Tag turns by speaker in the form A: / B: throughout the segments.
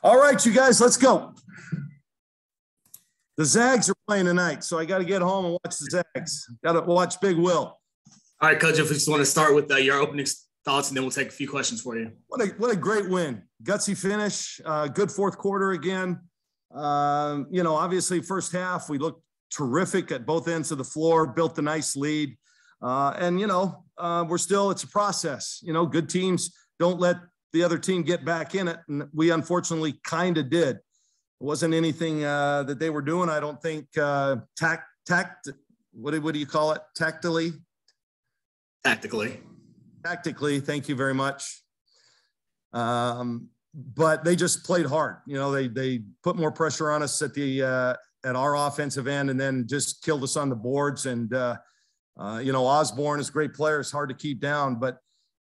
A: All right, you guys, let's go. The Zags are playing tonight, so I got to get home and watch the Zags. Got to watch Big Will.
B: All right, Coach, if we just want to start with your opening thoughts, and then we'll take a few questions for you.
A: What a great win. Gutsy finish, good fourth quarter again. Obviously first half, we looked terrific at both ends of the floor, built a nice lead. We're still, it's a process. Good teams don't let the other team get back in it. And we unfortunately kind of did. It wasn't anything that they were doing. I don't think what do you call it? Tactically. Thank you very much. But they just played hard. They put more pressure on us at our offensive end, and then just killed us on the boards. And Osborne is a great player. It's hard to keep down, but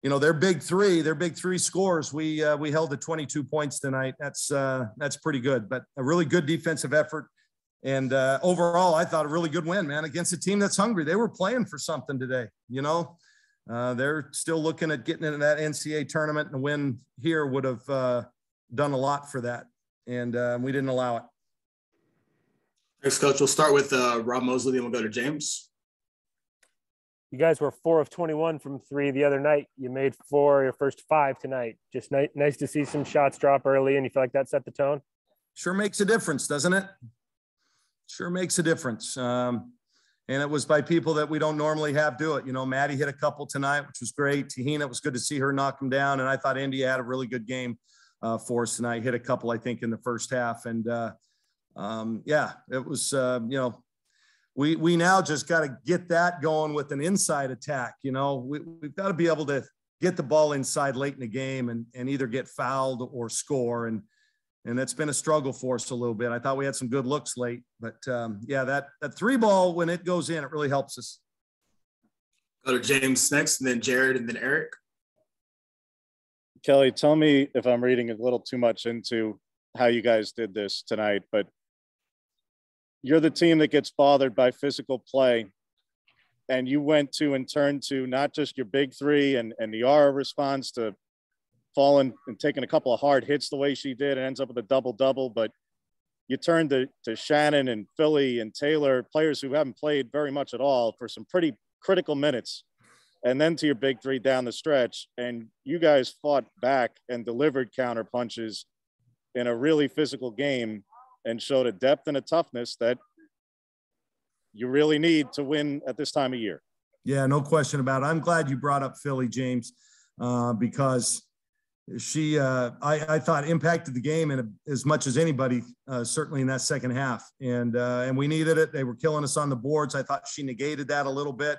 A: their big three scores. We held to 22 points tonight. That's pretty good, but a really good defensive effort. And overall, I thought a really good win, man, against a team that's hungry. They were playing for something today. They're still looking at getting into that NCAA tournament, and a win here would have done a lot for that. And we didn't allow it.
B: Thanks, Coach. We'll start with Rob Mosley, then we'll go to James.
C: You guys were 4 of 21 from three the other night. You made 4 your first 5 tonight. Just nice to see some shots drop early, and you feel like that set the tone?
A: Sure makes a difference, doesn't it? Sure makes a difference. And it was by people that we don't normally have do it. Maddie hit a couple tonight, which was great. Tahina, it was good to see her knock him down. And I thought India had a really good game for us tonight. Hit a couple, I think, in the first half. And it was, we now just got to get that going with an inside attack. We've got to be able to get the ball inside late in the game and either get fouled or score. And that's been a struggle for us a little bit. I thought we had some good looks late, but that 3 ball, when it goes in, it really helps us.
B: Go to James next, and then Jared, and then Eric.
D: Kelly, tell me if I'm reading a little too much into how you guys did this tonight, but you're the team that gets bothered by physical play, and you went to and turned to not just your big 3 and the Yara response to falling and taking a couple of hard hits the way she did and ends up with a double-double, but you turned to Shannon and Philly and Taylor, players who haven't played very much at all, for some pretty critical minutes, and then to your big 3 down the stretch. And you guys fought back and delivered counter punches in a really physical game and showed a depth and a toughness that you really need to win at this time of year.
A: Yeah, no question about it. I'm glad you brought up Philly, James, because she, I thought, impacted the game as much as anybody, certainly in that second half. And we needed it. They were killing us on the boards. I thought she negated that a little bit.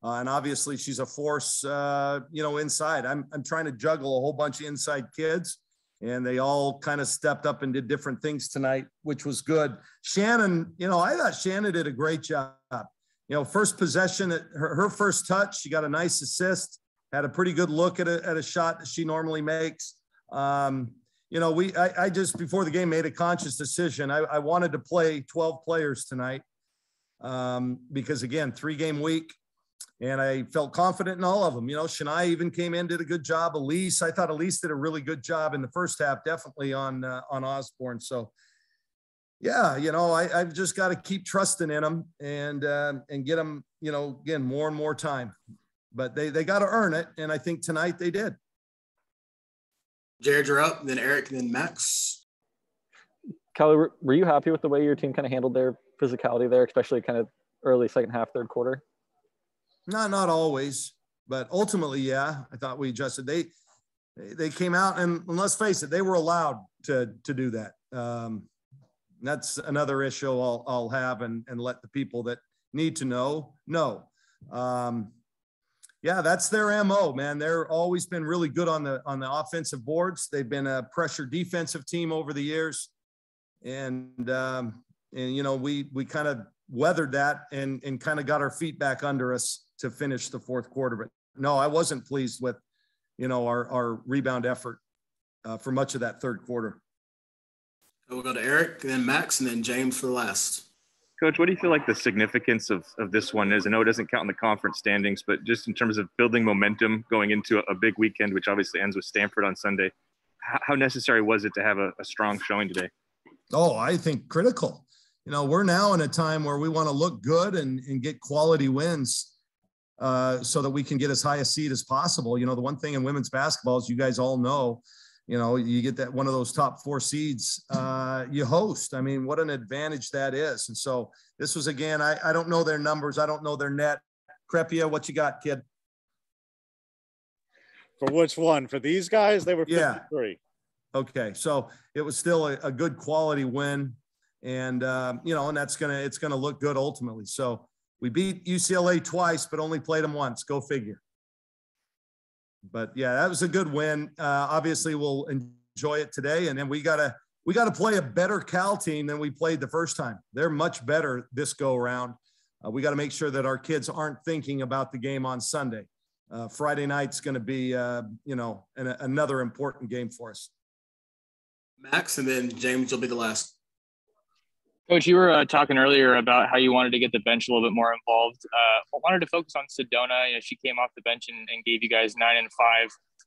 A: And obviously she's a force, inside. I'm trying to juggle a whole bunch of inside kids, and they all kind of stepped up and did different things tonight, which was good. Shannon, I thought Shannon did a great job. First possession, her first touch, she got a nice assist. Had a pretty good look at a shot that she normally makes. I just, before the game, made a conscious decision. I wanted to play 12 players tonight because, again, 3-game week, and I felt confident in all of them. Shania even came in, did a good job. I thought Elise did a really good job in the first half, definitely on Osborne. So, yeah, I've just got to keep trusting in them and get them, again, more and more time. But they got to earn it, and I think tonight they did.
B: Jared, you're up, then Eric, then Max.
E: Kelly, were you happy with the way your team kind of handled their physicality there, especially kind of early second half, third quarter?
A: Not always, but ultimately, yeah. I thought we adjusted. They came out, and let's face it, they were allowed to do that. That's another issue I'll have and let the people that need to know. Yeah, that's their MO, man. They're always been really good on the offensive boards. They've been a pressure defensive team over the years. And we kind of weathered that and kind of got our feet back under us to finish the fourth quarter. But no, I wasn't pleased with, our rebound effort for much of that third quarter.
B: We'll go to Eric, then Max, and then James for the last.
F: Coach, what do you feel like the significance of this one is? I know it doesn't count in the conference standings, but just in terms of building momentum going into a big weekend, which obviously ends with Stanford on Sunday, how necessary was it to have a strong showing today?
A: Oh, I think critical. We're now in a time where we want to look good and get quality wins so that we can get as high a seed as possible. The one thing in women's basketball is, you guys all know, you get that one of those top 4 seeds, you host. I mean, what an advantage that is. And so this was, again, I don't know their numbers. I don't know their net. Crepia, what you got, kid?
D: For which one? For these guys, they were 53.
A: Yeah. Okay. So it was still a good quality win. And, and it's going to look good ultimately. So we beat UCLA twice, but only played them once. Go figure. But yeah, that was a good win. Obviously we'll enjoy it today. And then we got to play a better Cal team than we played the first time. They're much better this go around. We got to make sure that our kids aren't thinking about the game on Sunday. Friday night's going to be, another important game for us.
B: Max, and then James, you'll be the last.
G: Coach, you were talking earlier about how you wanted to get the bench a little bit more involved. I wanted to focus on Sedona. She came off the bench and gave you guys 9 and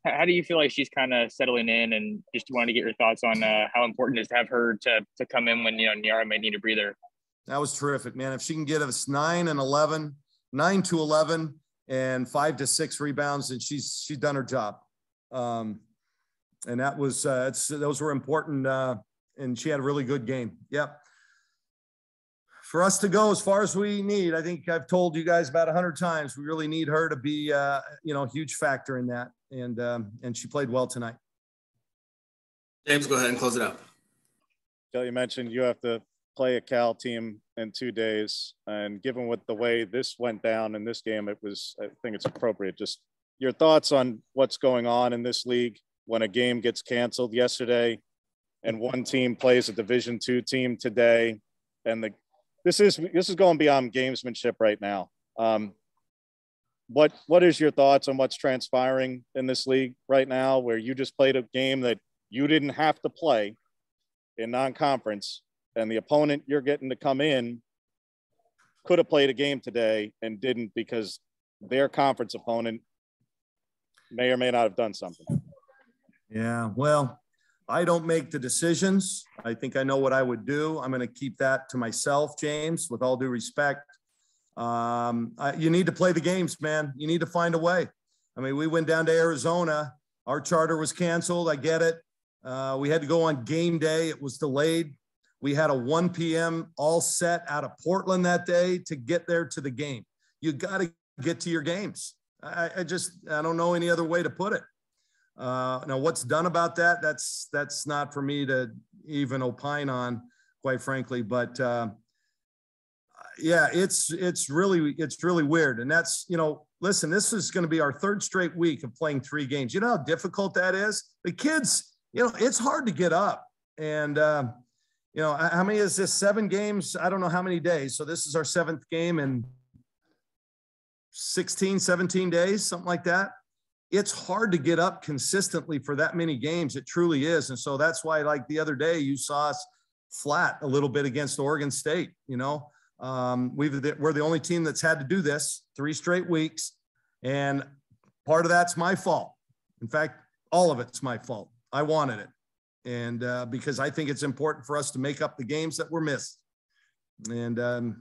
G: 5. How do you feel like she's kind of settling in? And just wanted to get your thoughts on how important it is to have her to come in when Niara may need a breather.
A: That was terrific, man. If she can get us 9 to 11, and 5 to 6 rebounds, and she's done her job. And that was those were important. And she had a really good game. Yep. For us to go as far as we need, I think I've told you guys about 100 times, we really need her to be, a huge factor in that. And she played well tonight.
B: James, go ahead and close it out.
D: Joe, you mentioned you have to play a Cal team in 2 days. And given what the way this went down in this game, I think it's appropriate. Just your thoughts on what's going on in this league when a game gets canceled yesterday and one team plays a Division II team today. And this is going beyond gamesmanship right now. What is your thoughts on what's transpiring in this league right now, where you just played a game that you didn't have to play in non-conference, and the opponent you're getting to come in could have played a game today and didn't because their conference opponent may or may not have done something? Yeah, well, I don't make the decisions. I think I know what I would do. I'm going to keep that to myself, James, with all due respect. You need to play the games, man. You need to find a way. I mean, we went down to Arizona. Our charter was canceled. I get it. We had to go on game day. It was delayed. We had a 1 p.m. all set out of Portland that day to get there to the game. You got to get to your games. I don't know any other way to put it. Now what's done about that? That's not for me to even opine on, quite frankly, but yeah, it's really weird. And that's, listen, this is going to be our 3rd straight week of playing 3 games. You know how difficult that is? The kids, it's hard to get up. And, how many is this? 7 games? I don't know how many days. So this is our 7th game in 16, 17 days, something like that. It's hard to get up consistently for that many games. It truly is. And so that's why, like the other day, you saw us flat a little bit against Oregon State. We're the only team that's had to do this 3 straight weeks. And part of that's my fault. In fact, all of it's my fault. I wanted it. And because I think it's important for us to make up the games that were missed. And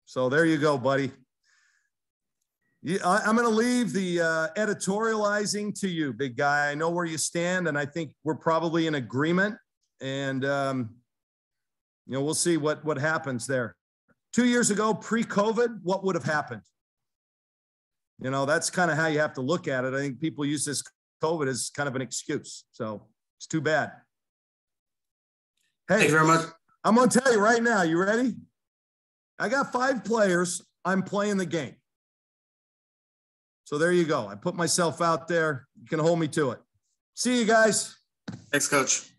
D: so there you go, buddy. I'm going to leave the editorializing to you, big guy. I know where you stand, and I think we're probably in agreement. And, we'll see what happens there. 2 years ago, pre-COVID, what would have happened? That's kind of how you have to look at it. I think people use this COVID as kind of an excuse. So it's too bad. Hey,
B: thank you very much.
A: I'm going to tell you right now, you ready? I got 5 players. I'm playing the game. So there you go. I put myself out there. You can hold me to it. See you guys.
B: Thanks, Coach.